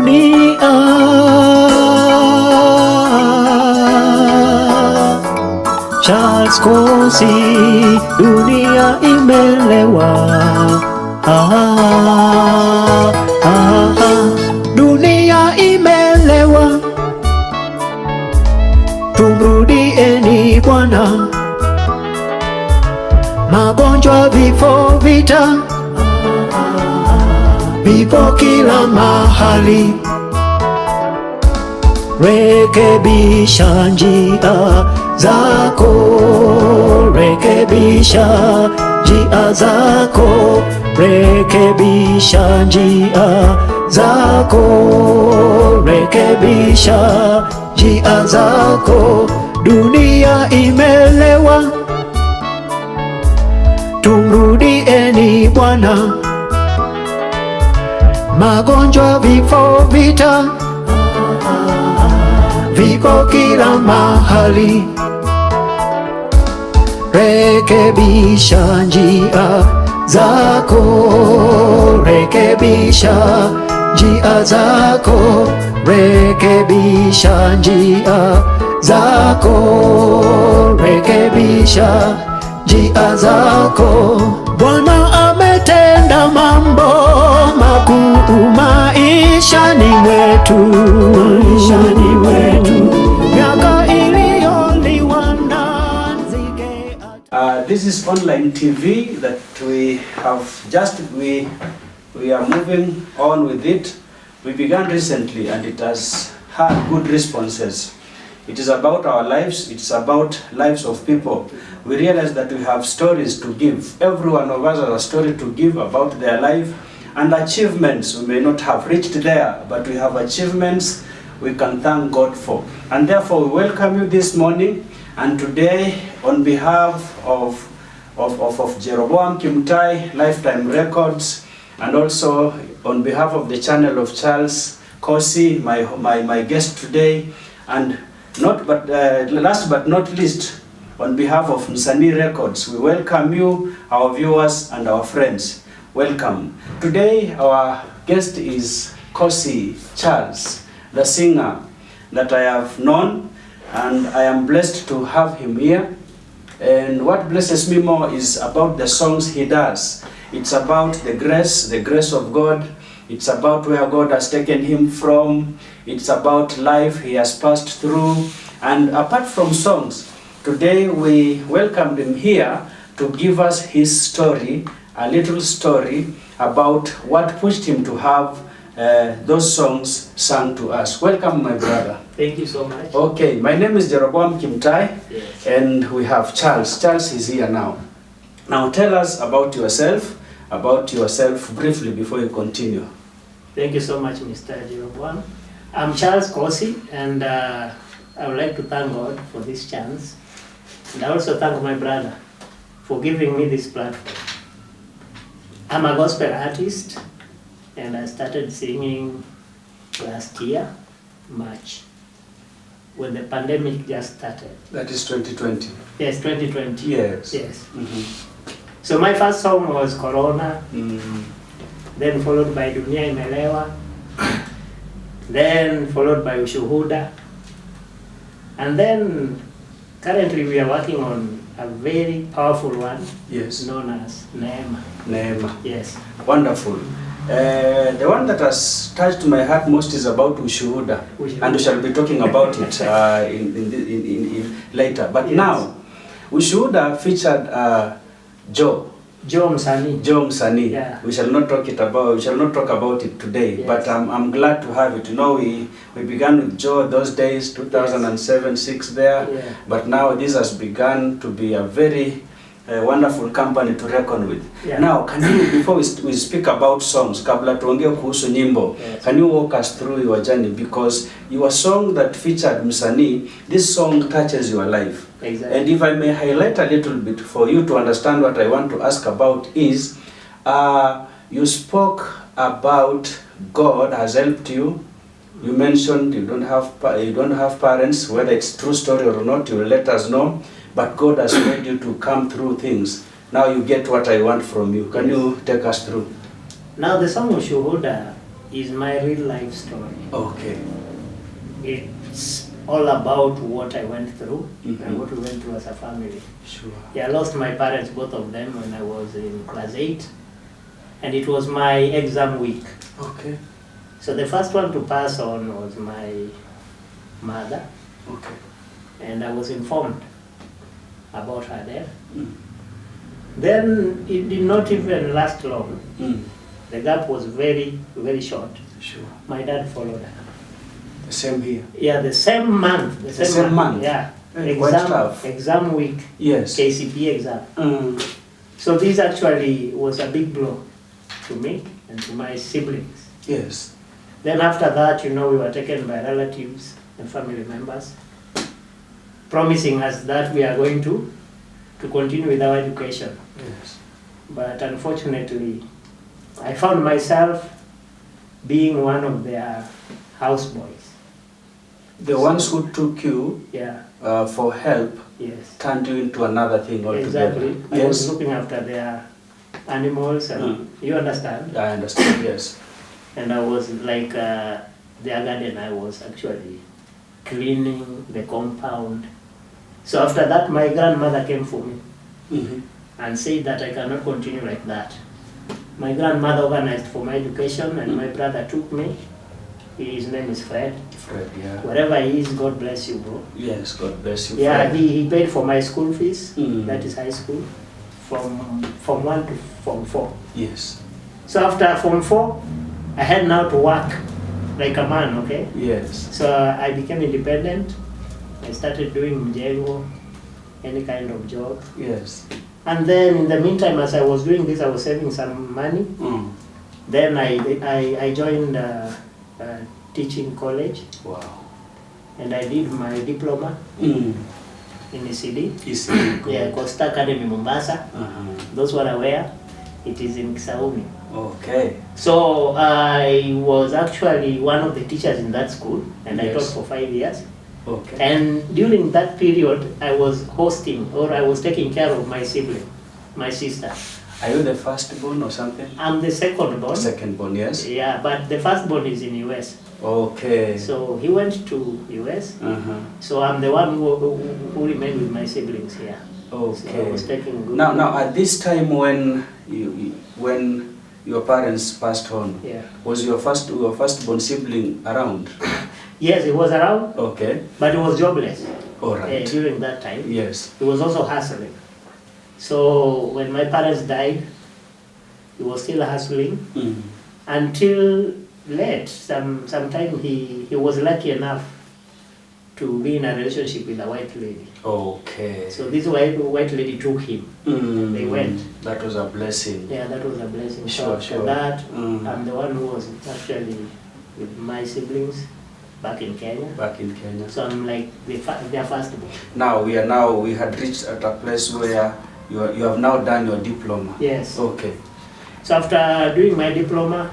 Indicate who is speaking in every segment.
Speaker 1: dunia. Charles Coosy, dunia imelewa. Dunia imelewa. Tumrudieni Bwana. Magonjwa, vifo, vita vipo kila mahali. Rekebisha njia zako, rekebisha njia zako, rekebisha njia zako, rekebisha njia zako. Dunia imelewa. Tumrudieni Bwana. Magonjwa, vifo, vita viko kila mahali. Rekebisha njia zako, rekebisha njia zako, rekebisha njia zako, rekebisha njia zako. Bwana ametenda mambo makuu maishani mwetu, maishani mwetu. Miaka iliyoliwa na nzige.
Speaker 2: This is online TV that we have we are moving on with it. We began recently and it has had good responses. It is about our lives, it's about lives of people. We realize that we have stories to give. Every one of us has a story to give about their life and achievements. We may not have reached there, but we have achievements we can thank God for. And therefore we welcome you this morning, and today on behalf of Jeroboam Kimtai, Lifetime Records, and also on behalf of the channel of Charles Coosy, my guest today, and last but not least, on behalf of Msanii Records, we welcome you, our viewers and our friends. Welcome. Today our guest is Cossy Charles, the singer that I have known, and I am blessed to have him here. And what blesses me more is about the songs he does. It's about the grace of God. It's about where God has taken him from. It's about life he has passed through. And apart from songs, today we welcomed him here to give us his story, a little story about what pushed him to have those songs sung to us. Welcome, my brother.
Speaker 3: Thank you so much.
Speaker 2: Okay, my name is Jeroboam Kimtai,
Speaker 3: yes.
Speaker 2: And we have Charles. Charles is here now. Now tell us about yourself briefly before you continue.
Speaker 3: Thank you so much, Mr. Jeroboam. I'm Charles Coosy, and I would like to thank God for this chance. And I also thank my brother for giving me this platform. I'm a gospel artist, and I started singing last year, March, when the pandemic just started.
Speaker 2: That is 2020.
Speaker 3: Yes, 2020.
Speaker 2: Yes.
Speaker 3: Yes. Mm-hmm. So my first song was Corona, then followed by Dunia Imelewa, then followed by Ushuhuda, and then currently we are working on a very powerful one,
Speaker 2: yes,
Speaker 3: known as Neema.
Speaker 2: Neema.
Speaker 3: Yes.
Speaker 2: Wonderful. The one that has touched my heart most is about Ushuhuda, and we shall be talking about it in later. But yes, now, Ushuhuda featured Joe Msanii.
Speaker 3: Yeah.
Speaker 2: We shall not talk about it today. Yes. But I'm glad to have it. You know, we began with Joe those days, 2007, yes, 6 there.
Speaker 3: Yeah.
Speaker 2: But now this has begun to be a very wonderful company to reckon with.
Speaker 3: Yeah.
Speaker 2: Now, can you, before we speak about songs, kabla tuongee kuhusu nyimbo, yes, can you walk us through your journey? Because your song that featured Msanii, this song touches your life.
Speaker 3: Exactly.
Speaker 2: And if I may highlight a little bit for you to understand what I want to ask about is, you spoke about God has helped you. You mentioned you don't have parents, whether it's true story or not, you will let us know. But God has made you to come through things. Now you get what I want from you. Can you take us through?
Speaker 3: Now the song Ushuhuda is my real life story.
Speaker 2: Okay.
Speaker 3: It's all about what I went through
Speaker 2: Mhm.
Speaker 3: and what we went through as a family.
Speaker 2: Sure.
Speaker 3: Yeah, I lost my parents, both of them, when I was in class 8, and it was my exam week.
Speaker 2: Okay.
Speaker 3: So the first one to pass on was my mother,
Speaker 2: Okay.
Speaker 3: and I was informed about her death.
Speaker 2: Mm.
Speaker 3: Then it did not even last long.
Speaker 2: Mm.
Speaker 3: The gap was very, very short.
Speaker 2: Sure.
Speaker 3: My dad followed her.
Speaker 2: The same here.
Speaker 3: Yeah, the same month.
Speaker 2: The same month?
Speaker 3: Yeah.
Speaker 2: Quite tough.
Speaker 3: Exam week,
Speaker 2: Yes.
Speaker 3: KCP exam.
Speaker 2: Mm.
Speaker 3: So this actually was a big blow to me and to my siblings.
Speaker 2: Yes.
Speaker 3: Then after that, we were taken by relatives and family members, promising us that we are going to continue with our education.
Speaker 2: Yes.
Speaker 3: But unfortunately, I found myself being one of their houseboys.
Speaker 2: The ones who took you
Speaker 3: Yeah,
Speaker 2: for help
Speaker 3: yes.
Speaker 2: turned you into another thing altogether.
Speaker 3: Exactly. I was
Speaker 2: Yes.
Speaker 3: looking after their animals, and you understand?
Speaker 2: I understand. Yes.
Speaker 3: And I was like their garden. I was actually cleaning the compound. So after that, my grandmother came for me
Speaker 2: Mm-hmm.
Speaker 3: and said that I cannot continue like that. My grandmother organized for my education, and my brother took me. His name is Fred.
Speaker 2: Fred, yeah.
Speaker 3: Wherever he is, God bless you, bro.
Speaker 2: Yes, God bless you.
Speaker 3: Yeah,
Speaker 2: Fred.
Speaker 3: he paid for my school fees.
Speaker 2: Mm.
Speaker 3: That is high school, from Form 1 to Form 4.
Speaker 2: Yes.
Speaker 3: So after Form 4, I had now to work like a man, okay?
Speaker 2: Yes.
Speaker 3: So I became independent. I started doing mjengo, any kind of job.
Speaker 2: Yes.
Speaker 3: And then in the meantime, as I was doing this, I was saving some money.
Speaker 2: Mm.
Speaker 3: Then I joined teaching college,
Speaker 2: Wow.
Speaker 3: and I did my diploma
Speaker 2: Mm.
Speaker 3: in ECD.
Speaker 2: Is
Speaker 3: Yeah, Costa Academy, Mombasa.
Speaker 2: Uh-huh.
Speaker 3: Those were aware. It is in Kisauni.
Speaker 2: Okay.
Speaker 3: So I was actually one of the teachers in that school, and I
Speaker 2: Yes.
Speaker 3: taught for 5 years.
Speaker 2: Okay.
Speaker 3: And during that period, I was hosting, or I was taking care of my sibling, my sister.
Speaker 2: Are you the firstborn or something?
Speaker 3: I'm the second born.
Speaker 2: Secondborn, yes.
Speaker 3: Yeah, but the firstborn is in US.
Speaker 2: Okay.
Speaker 3: So he went to US.
Speaker 2: Uh-huh.
Speaker 3: So I'm the one who remained with my siblings here. So I
Speaker 2: Okay.
Speaker 3: was taking good.
Speaker 2: Now, at this time when when your parents passed on,
Speaker 3: Yeah.
Speaker 2: was your firstborn sibling around?
Speaker 3: Yes, he was around,
Speaker 2: Okay.
Speaker 3: but he was jobless
Speaker 2: All right.
Speaker 3: during that time.
Speaker 2: Yes.
Speaker 3: He was also hustling. So when my parents died, he was still hustling
Speaker 2: Mm.
Speaker 3: until late. Sometime he was lucky enough to be in a relationship with a white lady.
Speaker 2: Okay.
Speaker 3: So this white lady took him.
Speaker 2: Mm.
Speaker 3: They went.
Speaker 2: That was a blessing.
Speaker 3: Yeah, that was a blessing.
Speaker 2: Sure,
Speaker 3: So after
Speaker 2: sure.
Speaker 3: that,
Speaker 2: Mm.
Speaker 3: I'm the one who was actually with my siblings back in Kenya.
Speaker 2: Back in Kenya.
Speaker 3: So I'm like their firstborn.
Speaker 2: Now we had reached at a place where you have now done your diploma.
Speaker 3: Yes.
Speaker 2: Okay.
Speaker 3: So after doing my diploma,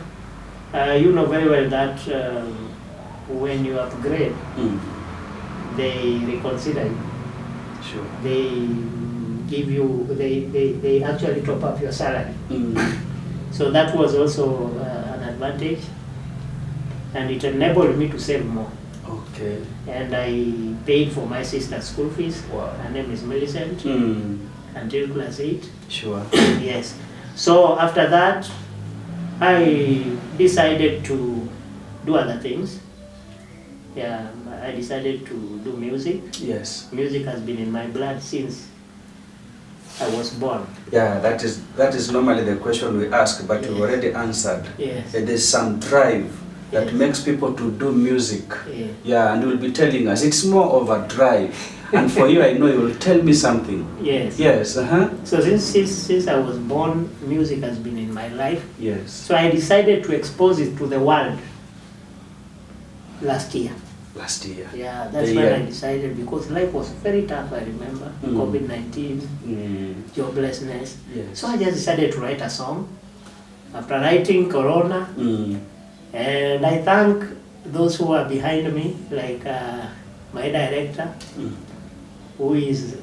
Speaker 3: you know very well that when you upgrade,
Speaker 2: Mm.
Speaker 3: they reconsider you.
Speaker 2: Sure.
Speaker 3: They give you, they actually top up your salary.
Speaker 2: Mm.
Speaker 3: So that was also an advantage, and it enabled me to save more.
Speaker 2: Okay.
Speaker 3: And I paid for my sister's school fees.
Speaker 2: Wow.
Speaker 3: Her name is Millicent,
Speaker 2: Mm.
Speaker 3: until class 8.
Speaker 2: Sure.
Speaker 3: Yes. So after that, I decided to do other things. Yeah, I decided to do music.
Speaker 2: Yes.
Speaker 3: Music has been in my blood since I was born.
Speaker 2: Yeah, that is normally the question we ask, but you
Speaker 3: Yes.
Speaker 2: already answered.
Speaker 3: Yes.
Speaker 2: There's some drive that
Speaker 3: Yes.
Speaker 2: makes people to do music.
Speaker 3: Yeah.
Speaker 2: Yeah, and you'll be telling us it's more of a drive. And for you, I know you will tell me something.
Speaker 3: Yes.
Speaker 2: Yes. Uh-huh.
Speaker 3: So since I was born, music has been in my life.
Speaker 2: Yes.
Speaker 3: So I decided to expose it to the world last year.
Speaker 2: Last year.
Speaker 3: Yeah, that's
Speaker 2: The
Speaker 3: when
Speaker 2: year.
Speaker 3: I decided, because life was very tough, I remember.
Speaker 2: Mm.
Speaker 3: COVID-19,
Speaker 2: Mm.
Speaker 3: joblessness.
Speaker 2: Yes.
Speaker 3: So I just decided to write a song. After writing Corona,
Speaker 2: Mm.
Speaker 3: and I thank those who are behind me, like my director,
Speaker 2: Mm.
Speaker 3: who is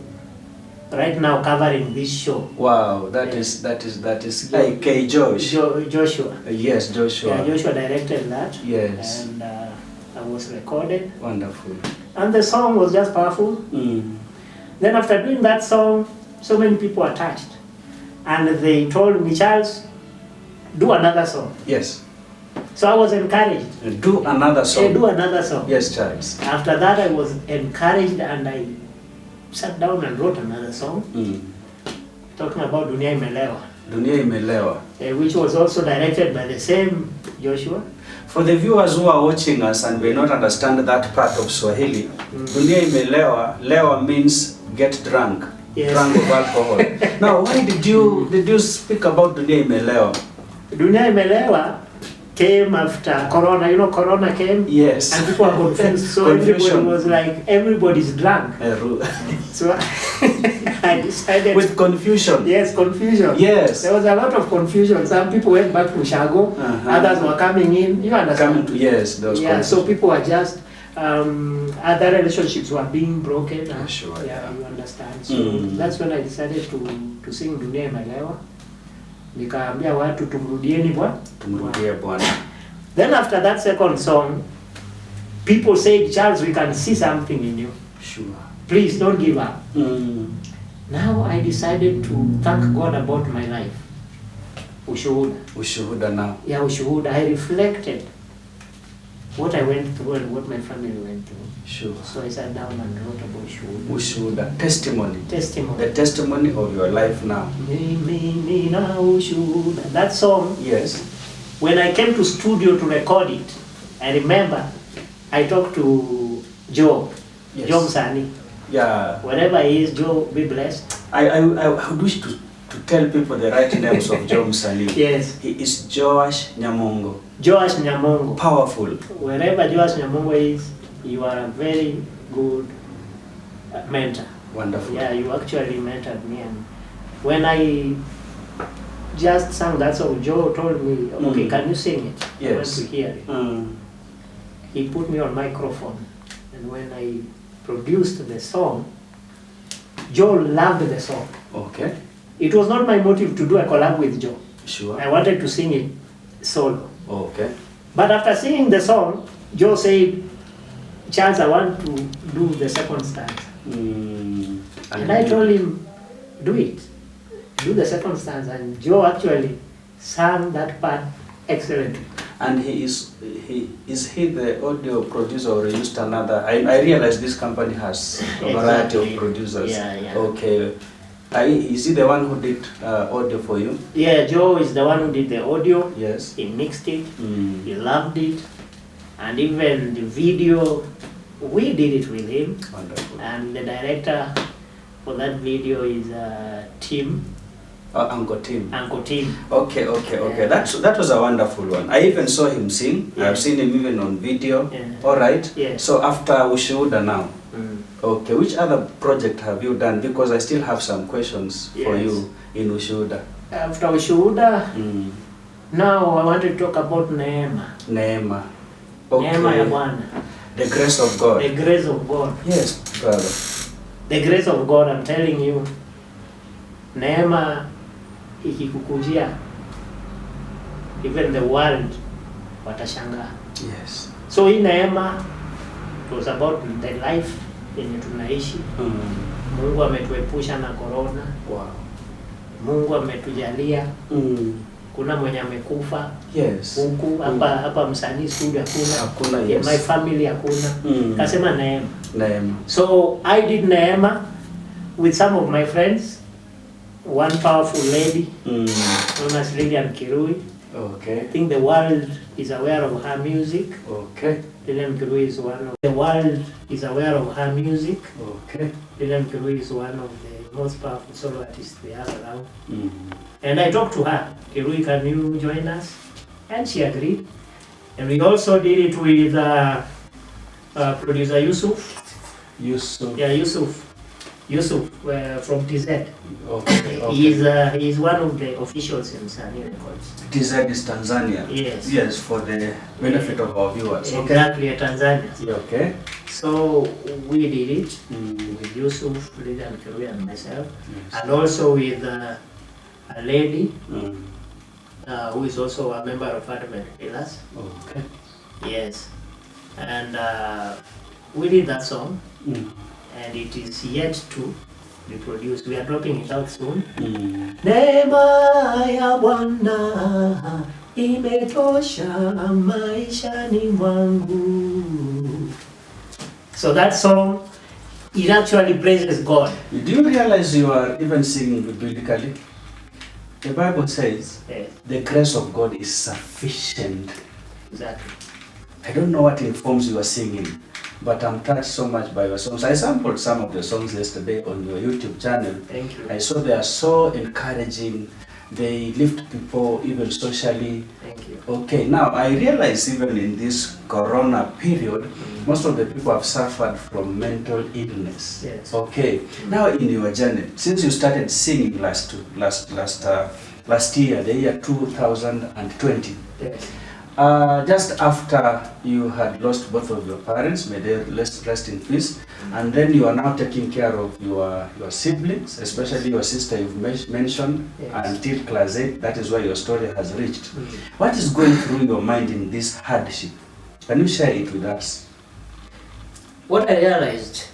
Speaker 3: right now covering this show.
Speaker 2: Wow, that is K. Josh.
Speaker 3: Joshua.
Speaker 2: Yes, Joshua.
Speaker 3: Yeah, Joshua directed that.
Speaker 2: Yes.
Speaker 3: And I was recorded.
Speaker 2: Wonderful.
Speaker 3: And the song was just powerful. Then after doing that song, so many people were touched. And they told me, Charles, do another song.
Speaker 2: Yes.
Speaker 3: So I was encouraged.
Speaker 2: Do another song.
Speaker 3: Do another song.
Speaker 2: Yes, Charles.
Speaker 3: After that, I was encouraged and I sat down and wrote another song talking about Dunia Imelewa.
Speaker 2: Dunia Imelewa.
Speaker 3: Which was also directed by the same Joshua.
Speaker 2: For the viewers who are watching us and may not understand that part of Swahili, Dunia Imelewa, lewa means get drunk.
Speaker 3: Yes.
Speaker 2: Drunk of alcohol. Now, why did you speak about Dunia Imelewa?
Speaker 3: Dunia Imelewa came after Corona. You know, Corona came.
Speaker 2: Yes.
Speaker 3: And people were confused. So everybody was like, everybody's drunk. So I decided.
Speaker 2: With confusion.
Speaker 3: Yes, confusion.
Speaker 2: Yes.
Speaker 3: There was a lot of confusion. Some people went back to Shago. Others were coming in. You understand?
Speaker 2: Yes.
Speaker 3: So people were just. Other relationships were being broken.
Speaker 2: Sure.
Speaker 3: Yeah, you understand. So that's when I decided to sing Dunia Imelewa. Nikaambia watu tumrudieni Bwana.
Speaker 2: Tumrudie Bwana.
Speaker 3: Then after that second song, people said, Charles, we can see something in you.
Speaker 2: Sure.
Speaker 3: Please don't give up. Now I decided to thank God about my life. Ushuhuda.
Speaker 2: Ushuhuda now.
Speaker 3: Yeah, ushuhuda. I reflected what I went through and what my family went through.
Speaker 2: Sure.
Speaker 3: So I sat down and wrote about ushuhuda.
Speaker 2: Ushuhuda. Testimony.
Speaker 3: Testimony.
Speaker 2: The testimony of your life now.
Speaker 3: Na ushuhuda. That song.
Speaker 2: Yes.
Speaker 3: When I came to studio to record it, I remember I talked to Joe.
Speaker 2: Yes.
Speaker 3: Joe Msani.
Speaker 2: Yeah.
Speaker 3: Wherever he is, Joe, be blessed.
Speaker 2: I would wish to tell people the right names of Joe Msani.
Speaker 3: Yes.
Speaker 2: He is Joash Nyamongo.
Speaker 3: Joash Nyamongo.
Speaker 2: Powerful.
Speaker 3: Wherever Joash Nyamongo is, you are a very good mentor.
Speaker 2: Wonderful.
Speaker 3: Yeah, you actually mentored me. And when I just sang that song, Joe told me, okay, can you sing it?
Speaker 2: Yes.
Speaker 3: I want to hear it. He put me on microphone. And when I produced the song, Joe loved the song.
Speaker 2: Okay.
Speaker 3: It was not my motive to do a collab with Joe.
Speaker 2: Sure.
Speaker 3: I wanted to sing it solo.
Speaker 2: Okay.
Speaker 3: But after singing the song, Joe said, Charles, I want to do the second stanza. And I told him, do it. Do the second stanza. And Joe actually sang that part excellently.
Speaker 2: And is he the audio producer or used another? I realize this company has a variety of producers.
Speaker 3: Yeah.
Speaker 2: Okay. Is he the one who did audio for you?
Speaker 3: Yeah, Joe is the one who did the audio.
Speaker 2: Yes.
Speaker 3: He mixed it. He loved it. And even the video, we did it with him.
Speaker 2: Wonderful.
Speaker 3: And the director for that video is Tim.
Speaker 2: Uncle Tim.
Speaker 3: Uncle Tim.
Speaker 2: Okay. Yeah. That was a wonderful one. I even saw him sing. Yeah. I've seen him even on video. Yeah. All right.
Speaker 3: Yeah.
Speaker 2: So after Ushuhuda now. Okay. Which other project have you done? Because I still have some questions for you in Ushuhuda.
Speaker 3: After Ushuhuda, now I want to talk about Neema.
Speaker 2: Neema. Okay.
Speaker 3: Neema ya Bwana.
Speaker 2: The grace of God.
Speaker 3: The grace of God.
Speaker 2: Yes, brother.
Speaker 3: The grace of God, I'm telling you. Neema ikikukujia, even the world watashangaa.
Speaker 2: Yes.
Speaker 3: So hii neema, it was about the life yenye tunaishi. Mungu ametuepusha na corona.
Speaker 2: Wow.
Speaker 3: Mungu ametujalia. Kuna mwenye amekufa.
Speaker 2: Yes.
Speaker 3: Huku hapa Msanii studio hakuna.
Speaker 2: Yes.
Speaker 3: My family hakuna. Kasema neema.
Speaker 2: Neema.
Speaker 3: So I did neema with some of my friends. One powerful lady, known as Lilian Kirui.
Speaker 2: Okay.
Speaker 3: I think the world is aware of her music.
Speaker 2: Okay.
Speaker 3: Lilian Kirui is one of the world is aware of her music.
Speaker 2: Okay.
Speaker 3: Lilian Kirui is one of the most powerful solo artists we have around. And I talked to her, Kirui, can you join us? And she agreed. And we also did it with producer Yusuf.
Speaker 2: Yusuf.
Speaker 3: Yeah, Yusuf. Yusuf from TZ.
Speaker 2: Okay.
Speaker 3: He is one of the officials in Sani Records.
Speaker 2: TZ is Tanzania.
Speaker 3: Yes.
Speaker 2: Yes, for the benefit of our viewers.
Speaker 3: Exactly, Tanzania.
Speaker 2: Yeah, okay.
Speaker 3: So we did it with Yusuf, Lydia and Kerry and myself,
Speaker 2: Yes.
Speaker 3: and also with a lady
Speaker 2: Mm.
Speaker 3: who is also a member of Advent Pillars.
Speaker 2: Okay.
Speaker 3: Yes. And we did that song,
Speaker 2: Mm.
Speaker 3: and it is yet to be produced. We are dropping it out soon.
Speaker 2: Mm.
Speaker 3: Neema ya Bwana imetosha maishani mwangu. So that song, it actually praises God.
Speaker 2: Do you realize you are even singing biblically? The Bible says
Speaker 3: Yes,
Speaker 2: the grace of God is sufficient.
Speaker 3: exactly.
Speaker 2: I don't know what informs you are singing, but I'm touched so much by your songs. I sampled some of the songs yesterday on your YouTube channel.
Speaker 3: Thank you.
Speaker 2: I saw they are so encouraging. They lift people even socially.
Speaker 3: Thank you.
Speaker 2: Okay, now I realize even in this corona period, most of the people have suffered from mental illness.
Speaker 3: Yes.
Speaker 2: Okay, now in your journey, since you started singing last year, the year 2020,
Speaker 3: Yes.
Speaker 2: just after you had lost both of your parents, may they rest in peace, and then you are now taking care of your siblings, especially your sister you've mentioned,
Speaker 3: Yes.
Speaker 2: until class 8, that is where your story has reached.
Speaker 3: Mm.
Speaker 2: What is going through your mind in this hardship? Can you share it with us?
Speaker 3: What I realized,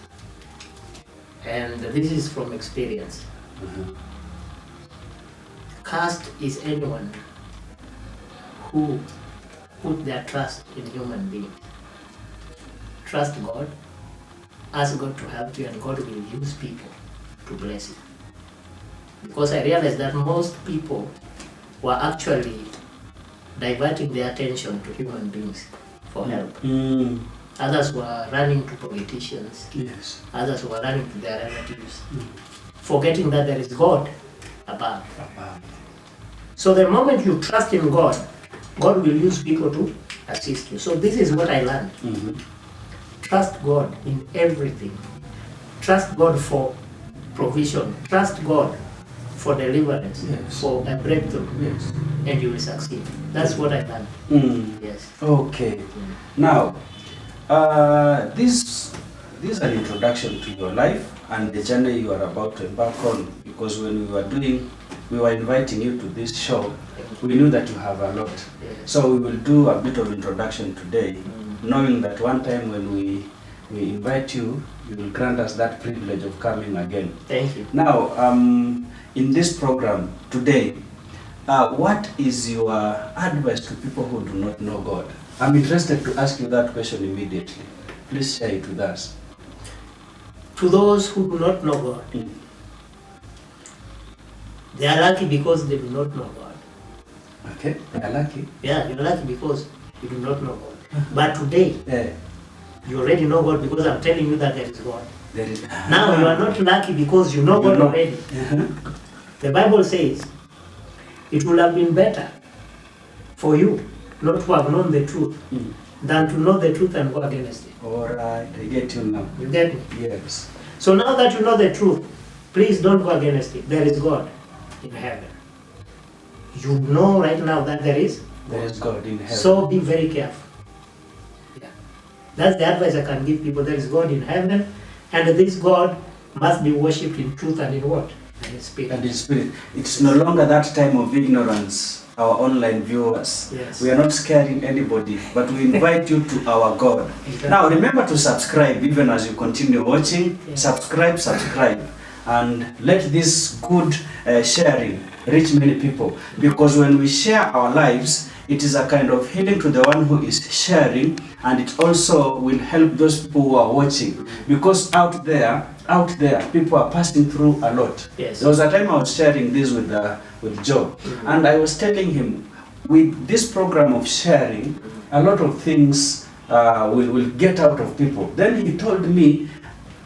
Speaker 3: and this is from experience, cursed is anyone who put their trust in human beings. Trust God, ask God to help you, and God will use people to bless you. Because I realized that most people were actually diverting their attention to human beings for help.
Speaker 2: Mm.
Speaker 3: Others were running to politicians,
Speaker 2: Yes.
Speaker 3: others were running to their relatives, forgetting that there is God above. So the moment you trust in God, God will use people to assist you. So this is what I learned.
Speaker 2: Mhm.
Speaker 3: Trust God in everything. Trust God for provision. Trust God for deliverance,
Speaker 2: Yes.
Speaker 3: for a breakthrough,
Speaker 2: Yes.
Speaker 3: and you will succeed. That's what I learned.
Speaker 2: Mm.
Speaker 3: Yes.
Speaker 2: Okay. Now, this is an introduction to your life and the journey you are about to embark on. Because when we were inviting you to this show, we knew that you have a lot.
Speaker 3: Yes.
Speaker 2: So we will do a bit of introduction today, knowing that one time when we invite you, you will grant us that privilege of coming again.
Speaker 3: Thank you.
Speaker 2: Now, in this program today, what is your advice to people who do not know God? I'm interested to ask you that question immediately. Please share it with us.
Speaker 3: To those who do not know God,
Speaker 2: Mm.
Speaker 3: they are lucky because they do not know God.
Speaker 2: Okay, they are lucky.
Speaker 3: Yeah, you're lucky because you do not know God. But today,
Speaker 2: Yeah,
Speaker 3: you already know God because I'm telling you that there is God.
Speaker 2: there is.
Speaker 3: Now you are not lucky because you know
Speaker 2: You
Speaker 3: God
Speaker 2: know.
Speaker 3: already.
Speaker 2: Uh-huh.
Speaker 3: The Bible says it would have been better for you not to have known the truth
Speaker 2: Mm.
Speaker 3: than to know the truth and go against it.
Speaker 2: All right, I get you now.
Speaker 3: You get me?
Speaker 2: Yes.
Speaker 3: So now that you know the truth, please don't go against it. There is God in heaven. You know right now that there is.
Speaker 2: There is God in heaven.
Speaker 3: So be very careful. Yeah. That's the advice I can give people. There is God in heaven, and this God must be worshipped in truth and in what? And in spirit.
Speaker 2: And in spirit. It's no longer that time of ignorance, our online viewers.
Speaker 3: Yes.
Speaker 2: We are not scaring anybody, but we invite you to our God.
Speaker 3: Exactly.
Speaker 2: Now remember to subscribe even as you continue watching.
Speaker 3: Yeah.
Speaker 2: Subscribe, and let this good sharing reach many people. Because when we share our lives, it is a kind of healing to the one who is sharing, and it also will help those people who are watching. Because out there, people are passing through a lot.
Speaker 3: Yes.
Speaker 2: There was a time I was sharing this with Joe, and I was telling him, with this program of sharing, a lot of things will get out of people. Then he told me,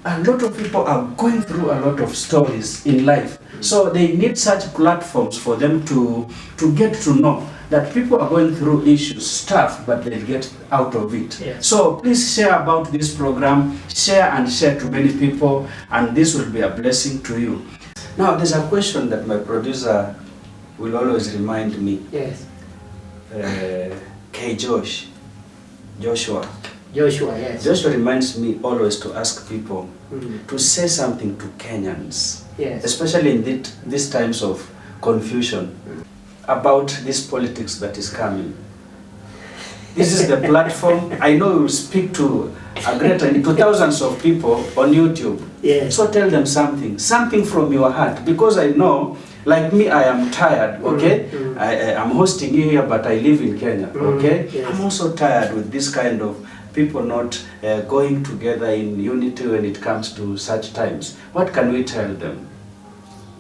Speaker 2: a lot of people are going through a lot of stories in life, so they need such platforms for them to get to know that people are going through issues, stuff, but they get out of it.
Speaker 3: Yes.
Speaker 2: So please share about this program, share to many people, and this will be a blessing to you. Now, there's a question that my producer will always remind me.
Speaker 3: Yes.
Speaker 2: Joshua,
Speaker 3: yes.
Speaker 2: Joshua reminds me always to ask people
Speaker 3: Mm.
Speaker 2: to say something to Kenyans,
Speaker 3: Yes.
Speaker 2: especially in these times of confusion about this politics that is coming. This is the platform. I know you will speak to to thousands of people on YouTube.
Speaker 3: Yes.
Speaker 2: So tell them something from your heart, because I know, like me, I am tired, okay? I'm hosting you here, but I live in Kenya, okay?
Speaker 3: Yes.
Speaker 2: I'm also tired with this kind of people not going together in unity when it comes to such times. What can we tell them?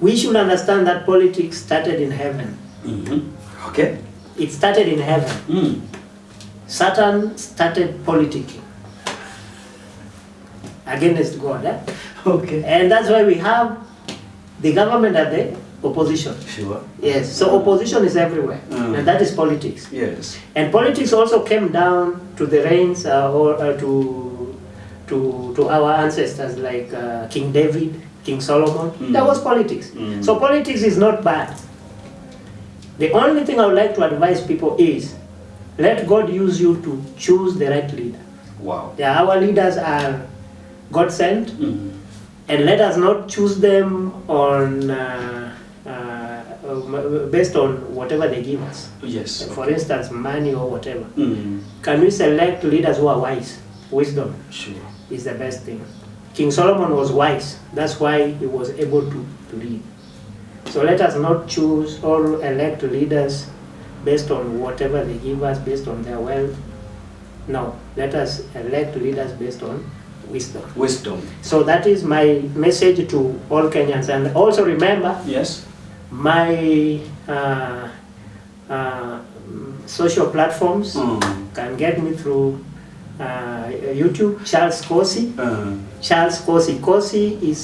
Speaker 3: We should understand that politics started in heaven.
Speaker 2: Okay?
Speaker 3: It started in heaven.
Speaker 2: Mm.
Speaker 3: Satan started politicking against God.
Speaker 2: Okay.
Speaker 3: And that's why we have the government and the opposition.
Speaker 2: Sure.
Speaker 3: Yes, so opposition is everywhere, and that is politics.
Speaker 2: Yes.
Speaker 3: And politics also came down to the reigns to our ancestors like King David, King Solomon. That was politics. So politics is not bad. The only thing I would like to advise people is, let God use you to choose the right leader.
Speaker 2: Wow.
Speaker 3: Yeah, our leaders are God sent, and let us not choose them on based on whatever they give us.
Speaker 2: Yes.
Speaker 3: For instance, money or whatever.
Speaker 2: Mm.
Speaker 3: Can we select leaders who are wise? Wisdom
Speaker 2: Sure.
Speaker 3: is the best thing. King Solomon was wise. That's why he was able to lead. So let us not choose or elect leaders based on whatever they give us, based on their wealth. No, let us elect leaders based on wisdom.
Speaker 2: Wisdom.
Speaker 3: So that is my message to all Kenyans. And also remember,
Speaker 2: Yes.
Speaker 3: my social platforms can get me through YouTube, Charles Coosy. Charles Coosy. Cossy is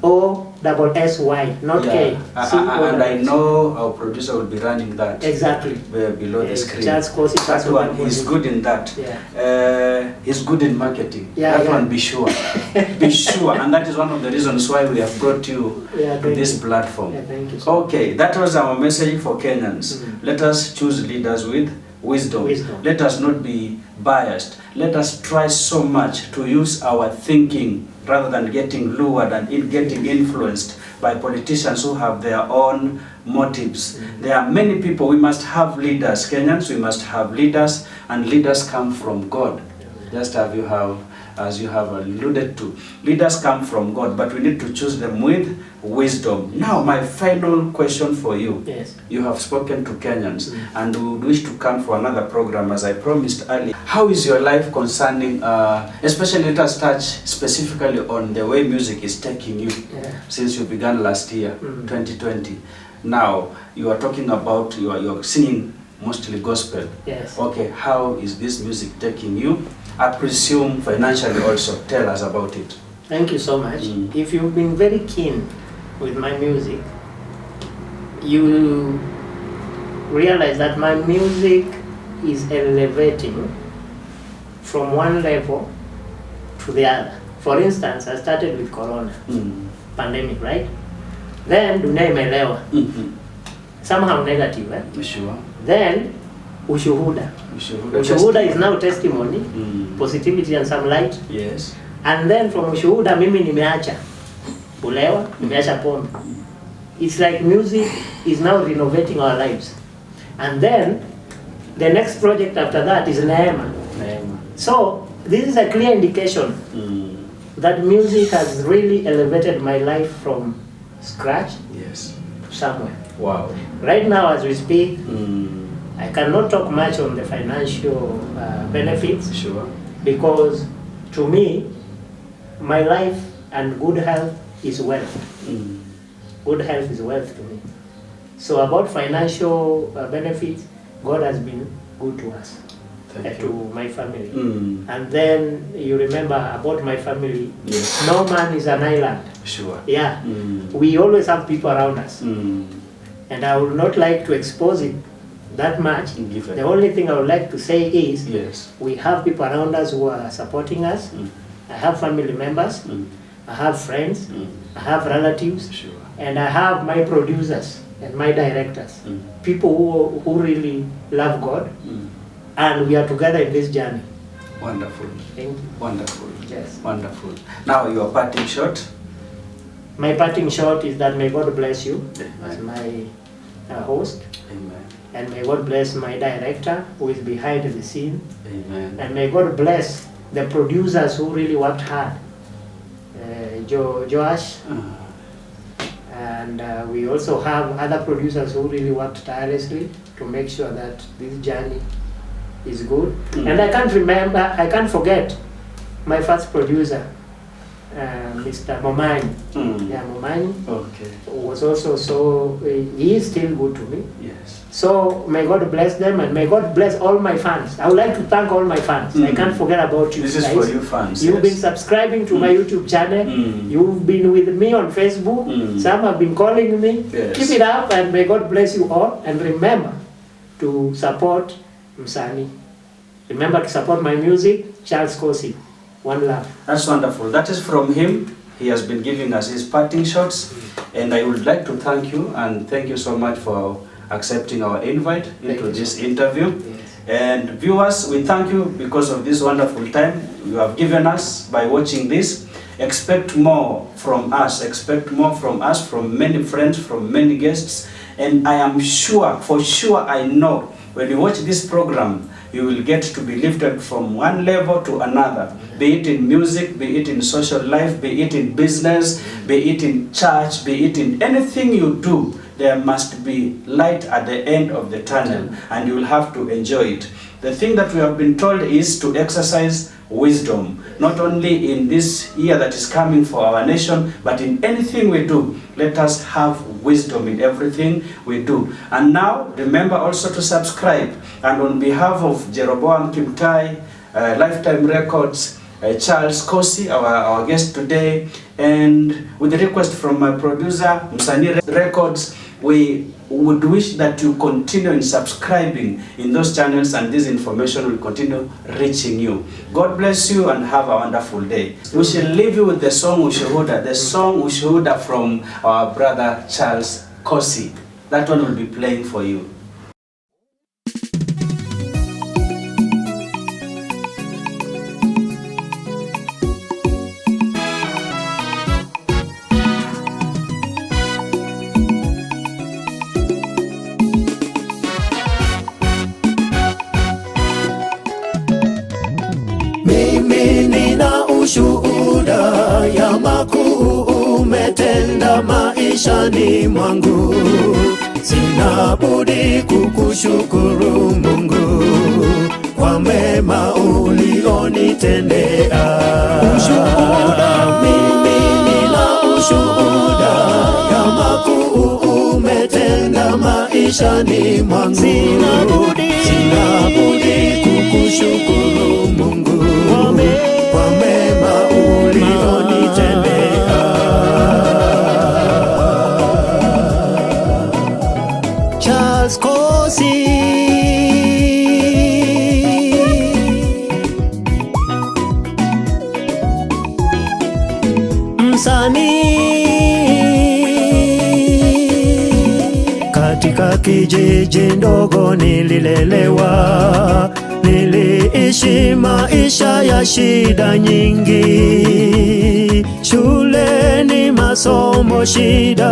Speaker 3: C-O-S-S-Y, not K.
Speaker 2: And I know our producer will be running that.
Speaker 3: Exactly.
Speaker 2: Below the screen.
Speaker 3: Charles Coosy.
Speaker 2: That one, he's good in that.
Speaker 3: Yeah.
Speaker 2: He's good in marketing.
Speaker 3: Yeah,
Speaker 2: that
Speaker 3: yeah.
Speaker 2: one, be sure. Be sure. And that is one of the reasons why we have brought you to this platform.
Speaker 3: Yeah, thank you so
Speaker 2: Okay, that was our message for Kenyans. Let us choose leaders with wisdom. Let us not be biased. Let us try so much to use our thinking rather than getting lured and getting influenced by politicians who have their own motives. There are many people. We must have leaders. Kenyans, we must have leaders, and leaders come from God. Just as you have alluded to. Leaders come from God, but we need to choose them with wisdom. Now, my final question for you.
Speaker 3: Yes.
Speaker 2: You have spoken to Kenyans, and we would wish to come for another program, as I promised earlier. How is your life concerning, especially let us touch specifically on the way music is taking you since you began last year, 2020. Now, you are talking about, you're singing mostly gospel.
Speaker 3: Yes.
Speaker 2: Okay, how is this music taking you? I presume financially also. Tell us about it.
Speaker 3: Thank you so much. If you've been very keen with my music, you realize that my music is elevating from one level to the other. For instance, I started with Corona, pandemic, right? Then Dunia Imelewa, somehow negative,
Speaker 2: Sure.
Speaker 3: Then Ushuhuda. Ushuhuda is now testimony, positivity and some light.
Speaker 2: Yes.
Speaker 3: And then from Ushuhuda, mimi nimeacha kulewa, nimeacha pombe. It's like music is now renovating our lives. And then the next project after that is Neema. So this is a clear indication that music has really elevated my life from scratch
Speaker 2: Yes.
Speaker 3: to somewhere.
Speaker 2: Wow.
Speaker 3: Right now as we speak, I cannot talk much on the financial benefits.
Speaker 2: Sure.
Speaker 3: Because to me, my life and good health is wealth. Good health is wealth to me. So about financial benefits, God has been good to us, to my family. And then you remember about my family,
Speaker 2: Yes.
Speaker 3: no man is an island.
Speaker 2: Sure.
Speaker 3: Yeah, we always have people around us. And I would not like to expose it that much.
Speaker 2: Given.
Speaker 3: The only thing I would like to say is,
Speaker 2: Yes.
Speaker 3: we have people around us who are supporting us. I have family members. I have friends. I have relatives.
Speaker 2: Sure.
Speaker 3: And I have my producers and my directors. People who really love God. And we are together in this journey.
Speaker 2: Wonderful.
Speaker 3: Thank you.
Speaker 2: Wonderful.
Speaker 3: Yes.
Speaker 2: Wonderful. Now your parting shot.
Speaker 3: My parting shot is that may God bless you
Speaker 2: Amen.
Speaker 3: as my host.
Speaker 2: Amen.
Speaker 3: And may God bless my director who is behind the scene.
Speaker 2: Amen.
Speaker 3: And may God bless the producers who really worked hard. Joash. And we also have other producers who really worked tirelessly to make sure that this journey is good. And I can't forget my first producer, Mr. Momani. Yeah, Momani.
Speaker 2: Okay.
Speaker 3: Was also he is still good to me.
Speaker 2: Yes.
Speaker 3: So may God bless them and may God bless all my fans. I would like to thank all my fans. I can't forget about you
Speaker 2: This
Speaker 3: guys.
Speaker 2: is for you fans.
Speaker 3: You've been subscribing to my YouTube channel. You've been with me on Facebook. Some have been calling me.
Speaker 2: Yes.
Speaker 3: Keep it up and may God bless you all. And remember to support Msani. Remember to support my music, Charles Coosy. One love.
Speaker 2: That's wonderful. That is from him. He has been giving us his parting shots. And I would like to thank you and thank you so much for accepting our invite into this interview.
Speaker 3: Yes.
Speaker 2: And viewers, we thank you because of this wonderful time you have given us by watching this. Expect more from us. Expect more from us, from many friends, from many guests. And I am sure, for sure I know, when you watch this program, you will get to be lifted from one level to another, be it in music, be it in social life, be it in business, be it in church, be it in anything you do. There must be light at the end of the tunnel, and you will have to enjoy it. The thing that we have been told is to exercise wisdom, not only in this year that is coming for our nation, but in anything we do. Let us have wisdom in everything we do. And now, remember also to subscribe. And on behalf of Jeroboam Kimtai, Lifetime Records, Charles Coosy, our guest today, and with the request from my producer, Msani Records, we would wish that you continue in subscribing in those channels, and this information will continue reaching you. God bless you and have a wonderful day. We shall leave you with the song Ushuhuda from our brother Charles Coosy. That one will be playing for you.
Speaker 1: Mimi nina ushuhuda ya makuu umetenda maishani mwangu. Sina budi kukushukuru Mungu kwa mema ulionitendea. Ushuhuda, mimi nina ushuhuda ya makuu umetenda maishani mwangu. Sina budi kukushukuru Mungu kwa mema ulionitendea. Charles Coosy, msanii. Katika kijiji ndogo nililelewa, niliishi maisha ya shida nyingi. Shuleni masomo shida,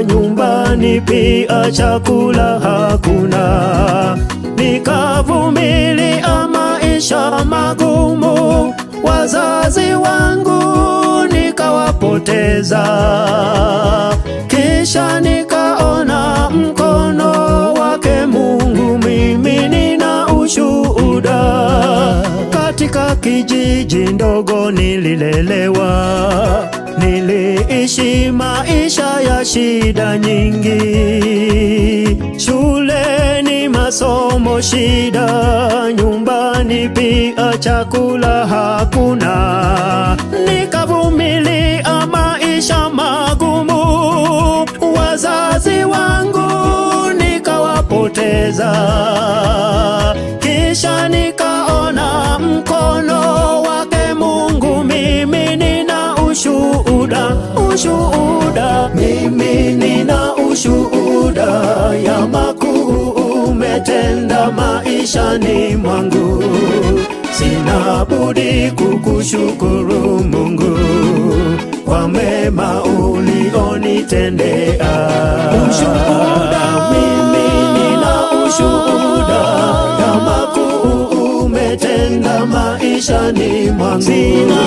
Speaker 1: nyumbani pia chakula hakuna. Nikavumilia maisha magumu, wazazi wangu nikawapoteza. Kisha nikaona mkono wake Mungu, mimi nina ushuhuda. Katika kijiji ndogo nililelewa, niliishi maisha ya shida nyingi. Shuleni masomo shida, nyumbani pia chakula hakuna. Nikavumilia maisha magumu, wazazi wangu nikawapoteza. kunipendeza. Kisha nikaona mkono wake Mungu, mimi nina ushuhuda, mimi nina ushuhuda ya makuu umetenda maishani mwangu. Sina budi kukushukuru Mungu kwa mema ulionitendea. Mimi nina ushuhuda ya makuu umetenda maishani mwangu. Sina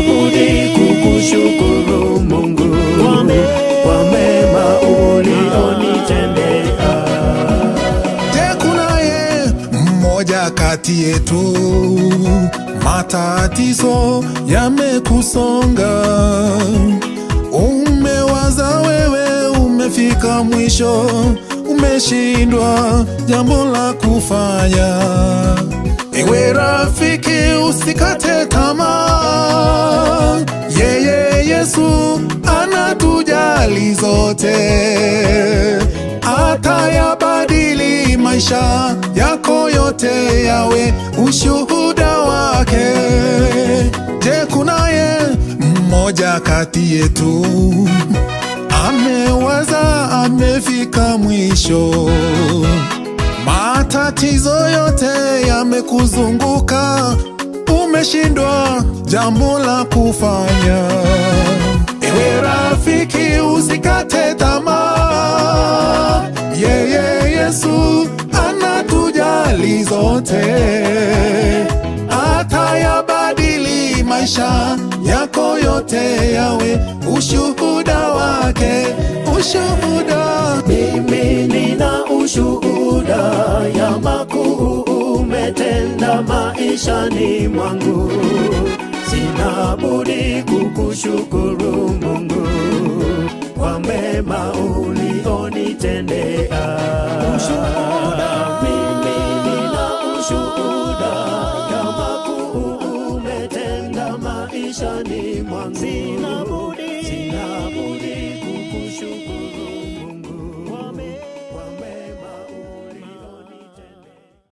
Speaker 1: budi kukushukuru Mungu kwa mema ulionitendea.
Speaker 4: Je, kunaye mmoja kati yetu matatizo yamekusonga? Umewaza wewe umefika mwisho, umeshindwa jambo la kufanya. Ewe rafiki, usikate tamaa, yeye Yesu anatujali zote, atayabadili maisha yako yote yawe ushuhuda wake. Je, kunaye mmoja kati yetu amewaza amefika mwisho, matatizo yote yamekuzunguka, umeshindwa jambo la kufanya? Ewe rafiki, usikate tamaa, yeye Yesu anatujali zote, atayabadili maisha yako yote yawe ushuhuda wake, ushuhuda.
Speaker 1: Mimi nina ushuhuda ya makuu umetenda maishani mwangu. Sina budi kukushukuru Mungu kwa mema ulionitendea. Ushuhuda